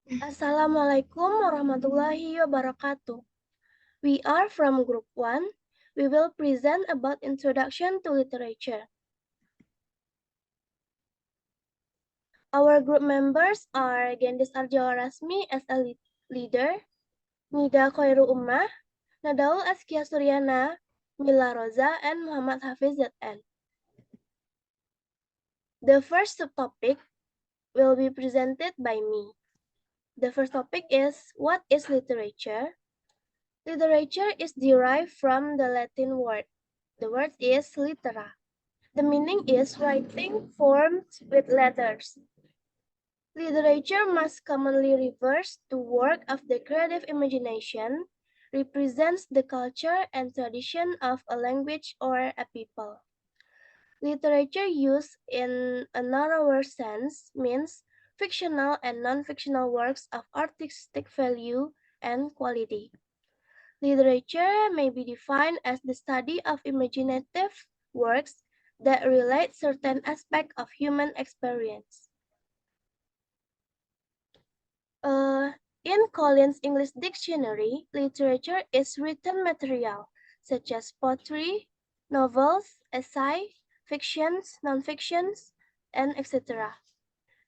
Assalamualaikum warahmatullahi wabarakatuh. We are from Group 1. We will present about Introduction to Literature. Our group members are Gendis Arjawa Rasmi as a leader, Nida Khairu Ummah, Nadaul Askia Suryana, Mila Roza, and Muhammad Hafiz ZN. The first subtopic will be presented by me. The first topic is, what is literature? Literature is derived from the Latin word. The word is litera. The meaning is writing formed with letters. Literature must commonly refers to work of the creative imagination, represents the culture and tradition of a language or a people. Literature used in a narrower sense means fictional and non-fictional works of artistic value and quality. Literature may be defined as the study of imaginative works that relate certain aspects of human experience. In Collins English Dictionary, literature is written material such as poetry, novels, essays, fictions, non-fictions, and etc.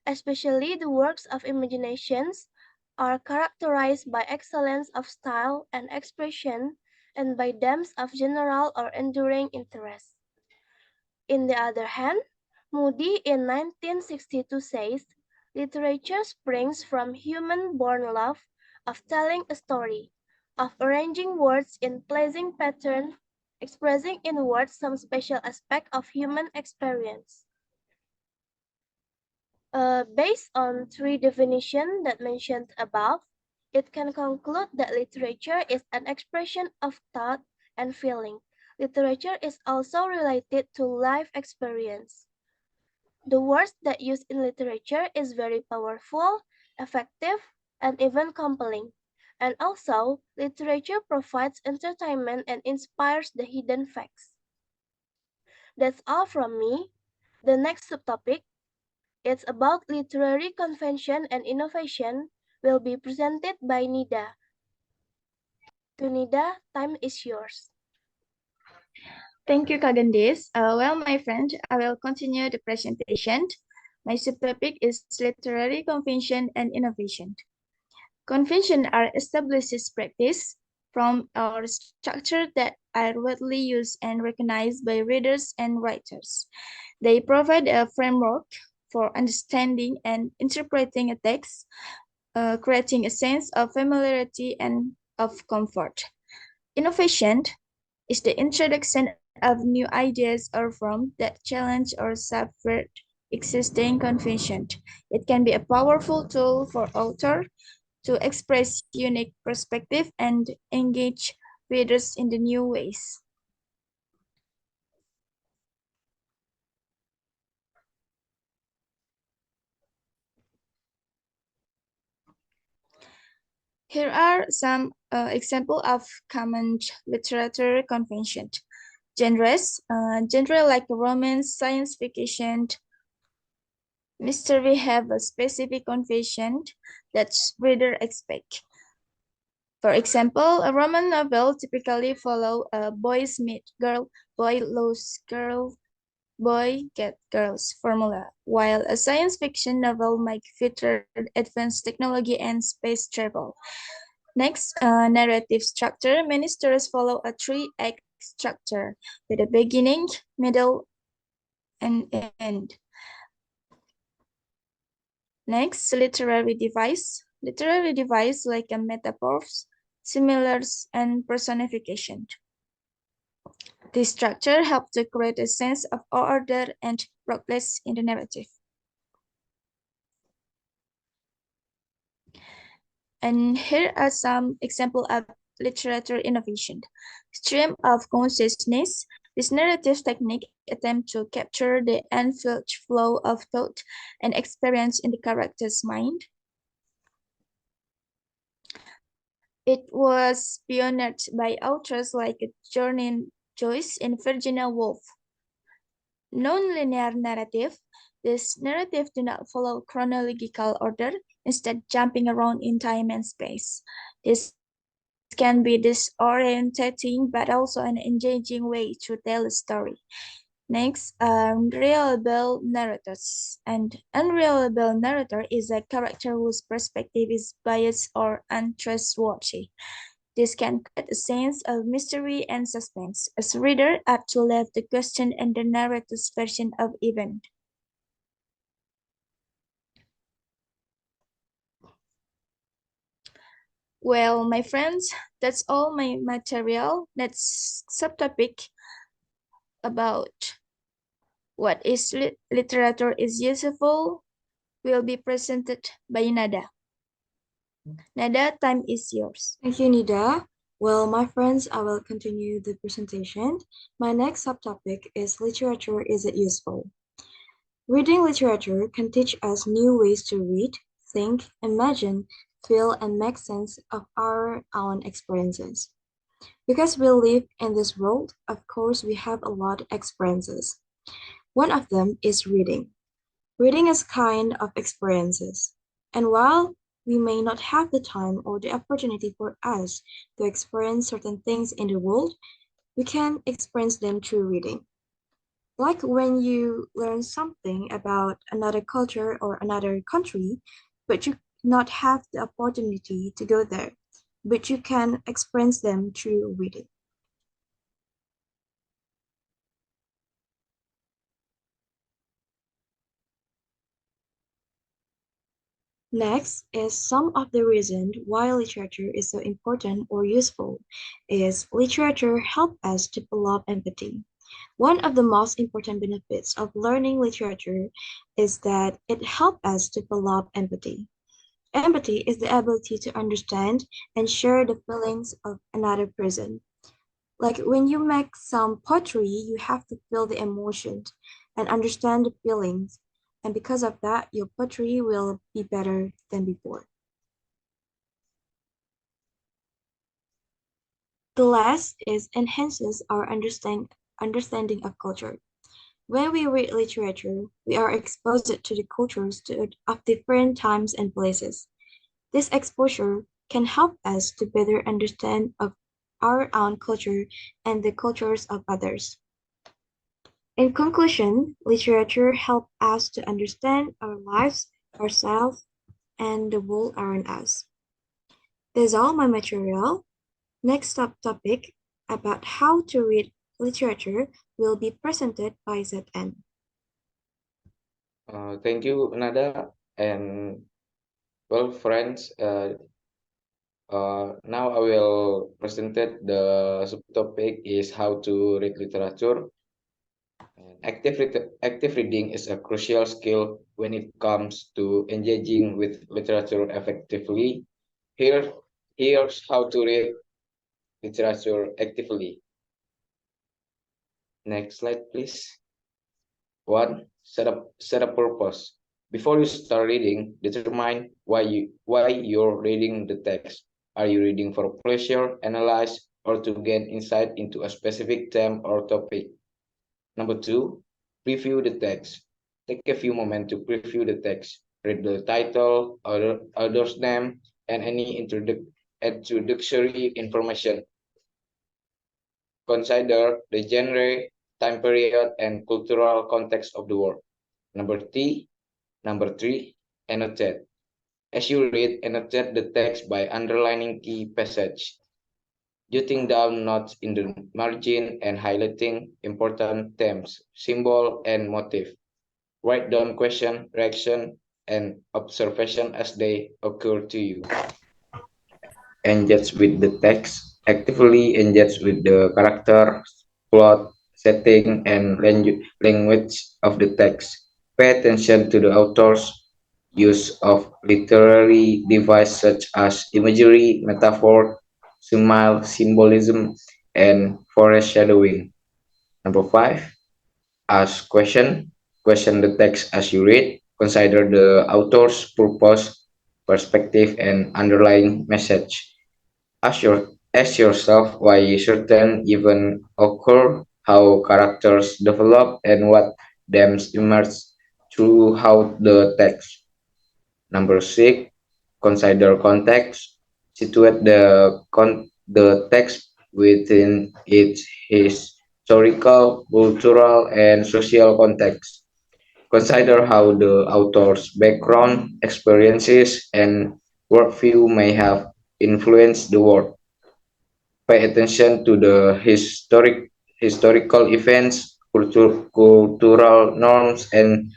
Especially the works of imaginations are characterized by excellence of style and expression and by depth of general or enduring interest. In the other hand, Moody in 1962 says, literature springs from human-born love of telling a story, of arranging words in pleasing pattern, expressing in words some special aspect of human experience. Based on three definitions that mentioned above, it can conclude that literature is an expression of thought and feeling. Literature is also related to life experience. The words that used in literature is very powerful, effective, and even compelling. And also, literature provides entertainment and inspires the hidden facts. That's all from me. The next subtopic, it's about literary convention and innovation, will be presented by Nida. To Nida, time is yours. Thank you, Kagandis. Well, my friend, I will continue the presentation. My subtopic is literary convention and innovation. Convention are established practice from our structure that are widely used and recognized by readers and writers. They provide a framework for understanding and interpreting a text, creating a sense of familiarity and of comfort. Innovation is the introduction of new ideas or forms that challenge or subvert existing convention. It can be a powerful tool for author to express unique perspective and engage readers in the new ways. Here are some examples of common literature conventions. Genres, genre like romance, science fiction, mystery have a specific convention that readers expect. For example, a Roman novel typically follows a boys meet girl, boy loves girl, boy get girls formula, while a science fiction novel might feature advanced technology and space travel. Next, narrative structure. Many stories follow a three-act structure with a beginning, middle, and end. Next, literary device. Literary device like a metaphors, similars, and personification. This structure helps to create a sense of order and progress in the narrative. And here are some examples of literature innovation. Stream of consciousness. This narrative technique attempts to capture the unfiltered flow of thought and experience in the character's mind. It was pioneered by authors like Jordan Joyce and Virginia Woolf. Non-linear narrative. This narrative do not follow chronological order. instead jumping around in time and space. This can be disorientating but also an engaging way to tell a story. Next, unreliable narrators. An unreliable narrator is a character whose perspective is biased or untrustworthy. This can create a sense of mystery and suspense, as reader are to left to question and the narrator's version of event. Well, my friends, that's all my material. Next subtopic about what is literature is useful will be presented by Nada. Nada, time is yours. Thank you, Nida. Well, my friends, I will continue the presentation. My next subtopic is literature, is it useful? Reading literature can teach us new ways to read, think, imagine, feel, and make sense of our own experiences. Because we live in this world, of course, we have a lot of experiences. One of them is reading. Reading is kind of experiences. And while we may not have the time or the opportunity for us to experience certain things in the world, we can experience them through reading. Like when you learn something about another culture or another country, but you not have the opportunity to go there, but you can experience them through reading. Next is some of the reason why literature is so important or useful is literature help us develop empathy. One of the most important benefits of learning literature is that it helps us develop empathy. Empathy is the ability to understand and share the feelings of another person. Like when you make some poetry, you have to feel the emotions and understand the feelings. And because of that, your poetry will be better than before. The last is enhances our understanding of culture. When we read literature, we are exposed to the of different times and places. This exposure can help us to better understand of our own culture and the cultures of others. In conclusion, literature helps us to understand our lives, ourselves, and the world around us. That's all my material. Next up topic about how to read literature will be presented by ZN. Thank you, Nada. And well, friends, now I will present it. The subtopic is how to read literature. Active reading is a crucial skill when it comes to engaging with literature effectively. Here, here's how to read literature actively. Next slide, please. One, set a purpose. Before you start reading, determine why you're reading the text. Are you reading for pleasure, analyze, or to gain insight into a specific theme or topic? Number two, preview the text. Take a few moments to preview the text. Read the title, author's name, and any introductory information. Consider the genre, time period, and cultural context of the work. Number three, annotate. As you read, annotate the text by underlining key passage, jotting down notes in the margin, and highlighting important themes, symbol, and motif. Write down question, reaction, and observation as they occur to you. Engage with the text, actively engage with the character, plot, setting, and language of the text. Pay attention to the author's use of literary devices such as imagery, metaphor, simile, symbolism, and foreshadowing. Number five, ask question. Question the text as you read. Consider the author's purpose, perspective, and underlying message. Ask yourself why certain events occur, how characters develop, and what themes emerge throughout the text. Number six, consider context, situate the text within its historical, cultural, and social context. Consider how the author's background, experiences, and worldview may have influenced the work. Pay attention to the historical events, cultural norms, and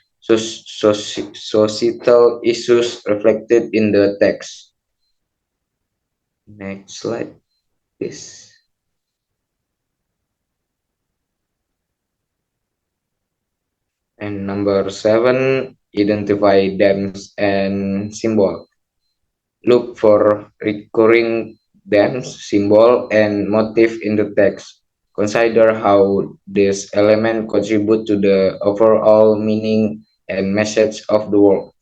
societal issues reflected in the text. Next slide, please. And number 7, identify themes and symbol. Look for recurring themes, symbol, and motif in the text. Consider how these elements contribute to the overall meaning and message of the work.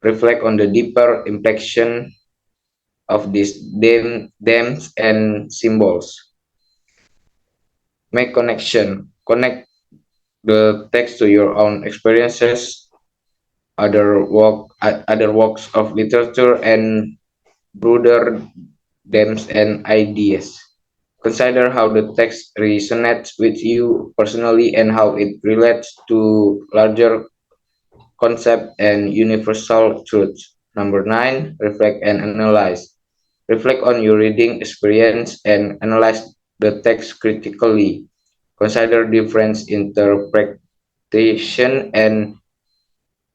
Reflect on the deeper implication of these themes and symbols. Make connection. Connect the text to your own experiences, other works of literature, and broader themes and ideas. Consider how the text resonates with you personally and how it relates to larger concepts and universal truths. Number 9, reflect and analyze. Reflect on your reading experience and analyze the text critically. Consider different interpretation and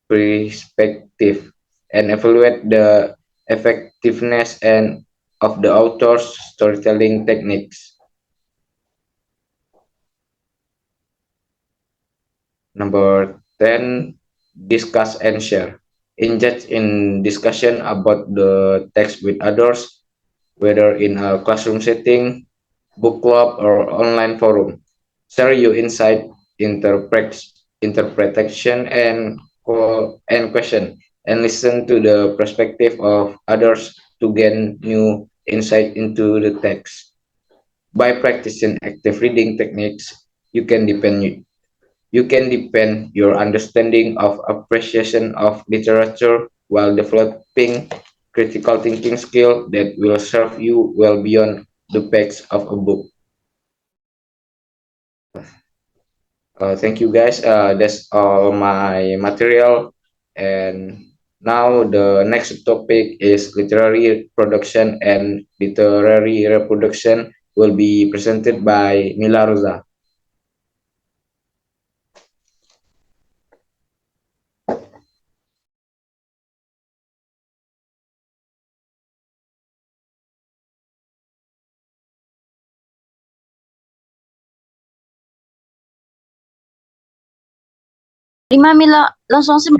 perspective, and evaluate the effectiveness and of the author's storytelling techniques. Number 10, discuss and share. Engage in discussion about the text with others, whether in a classroom setting, book club, or online forum. Share your insight, interpretation, and question, and listen to the perspective of others to gain new insight into the text. By practicing active reading techniques, you can deepen you can deepen your understanding of appreciation of literature while developing critical thinking skill that will serve you well beyond the page of a book. Thank you guys. That's all my material. And now the next topic is literary production and literary reproduction will be presented by Mila Rosa. Terima Mila, langsung sih.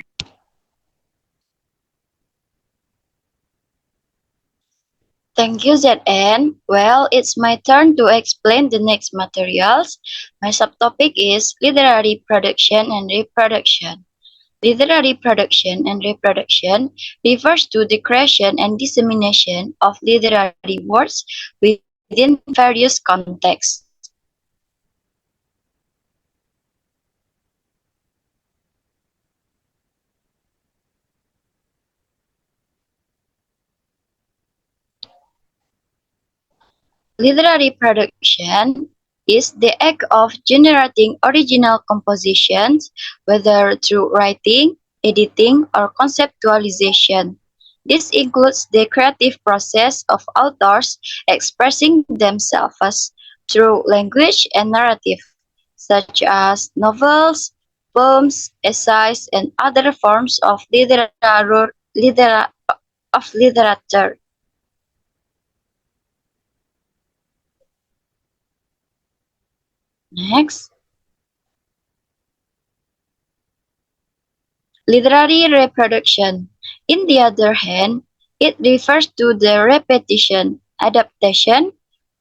Thank you, ZN. Well, it's my turn to explain the next materials. My subtopic is literary production and reproduction. Literary production and reproduction refers to the creation and dissemination of literary works within various contexts. Literary production is the act of generating original compositions, whether through writing, editing, or conceptualization. This includes the creative process of authors expressing themselves through language and narrative, such as novels, poems, essays, and other forms of literature. Next, literary reproduction. In the other hand, it refers to the repetition, adaptation,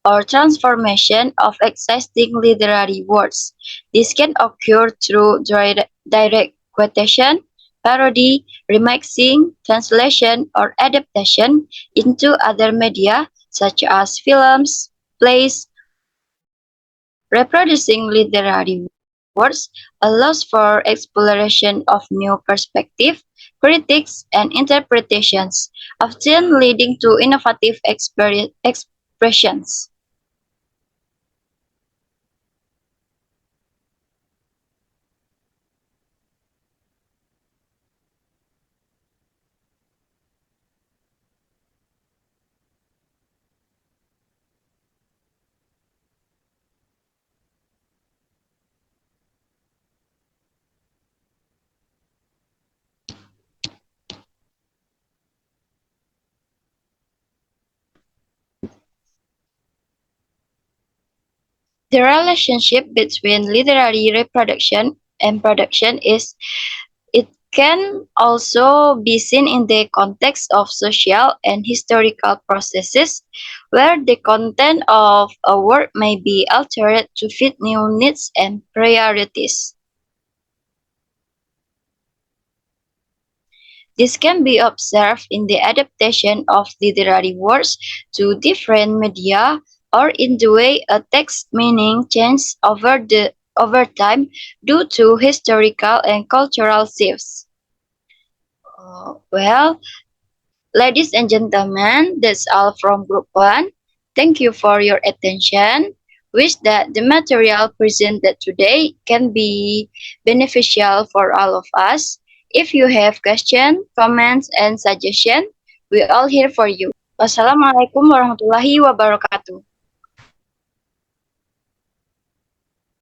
or transformation of existing literary works. This can occur through direct quotation, parody, remixing, translation, or adaptation into other media such as films, plays. Reproducing literary works allows for exploration of new perspectives, critiques, and interpretations, often leading to innovative expressions. The relationship between literary reproduction and production is it can also be seen in the context of social and historical processes where the content of a work may be altered to fit new needs and priorities. This can be observed in the adaptation of literary works to different media or in the way a text meaning changes over time due to historical and cultural shifts. Well, ladies and gentlemen, that's all from Group 1. Thank you for your attention. Wish that the material presented today can be beneficial for all of us. If you have questions, comments, and suggestions, we all here for you. Wassalamualaikum warahmatullahi wabarakatuh.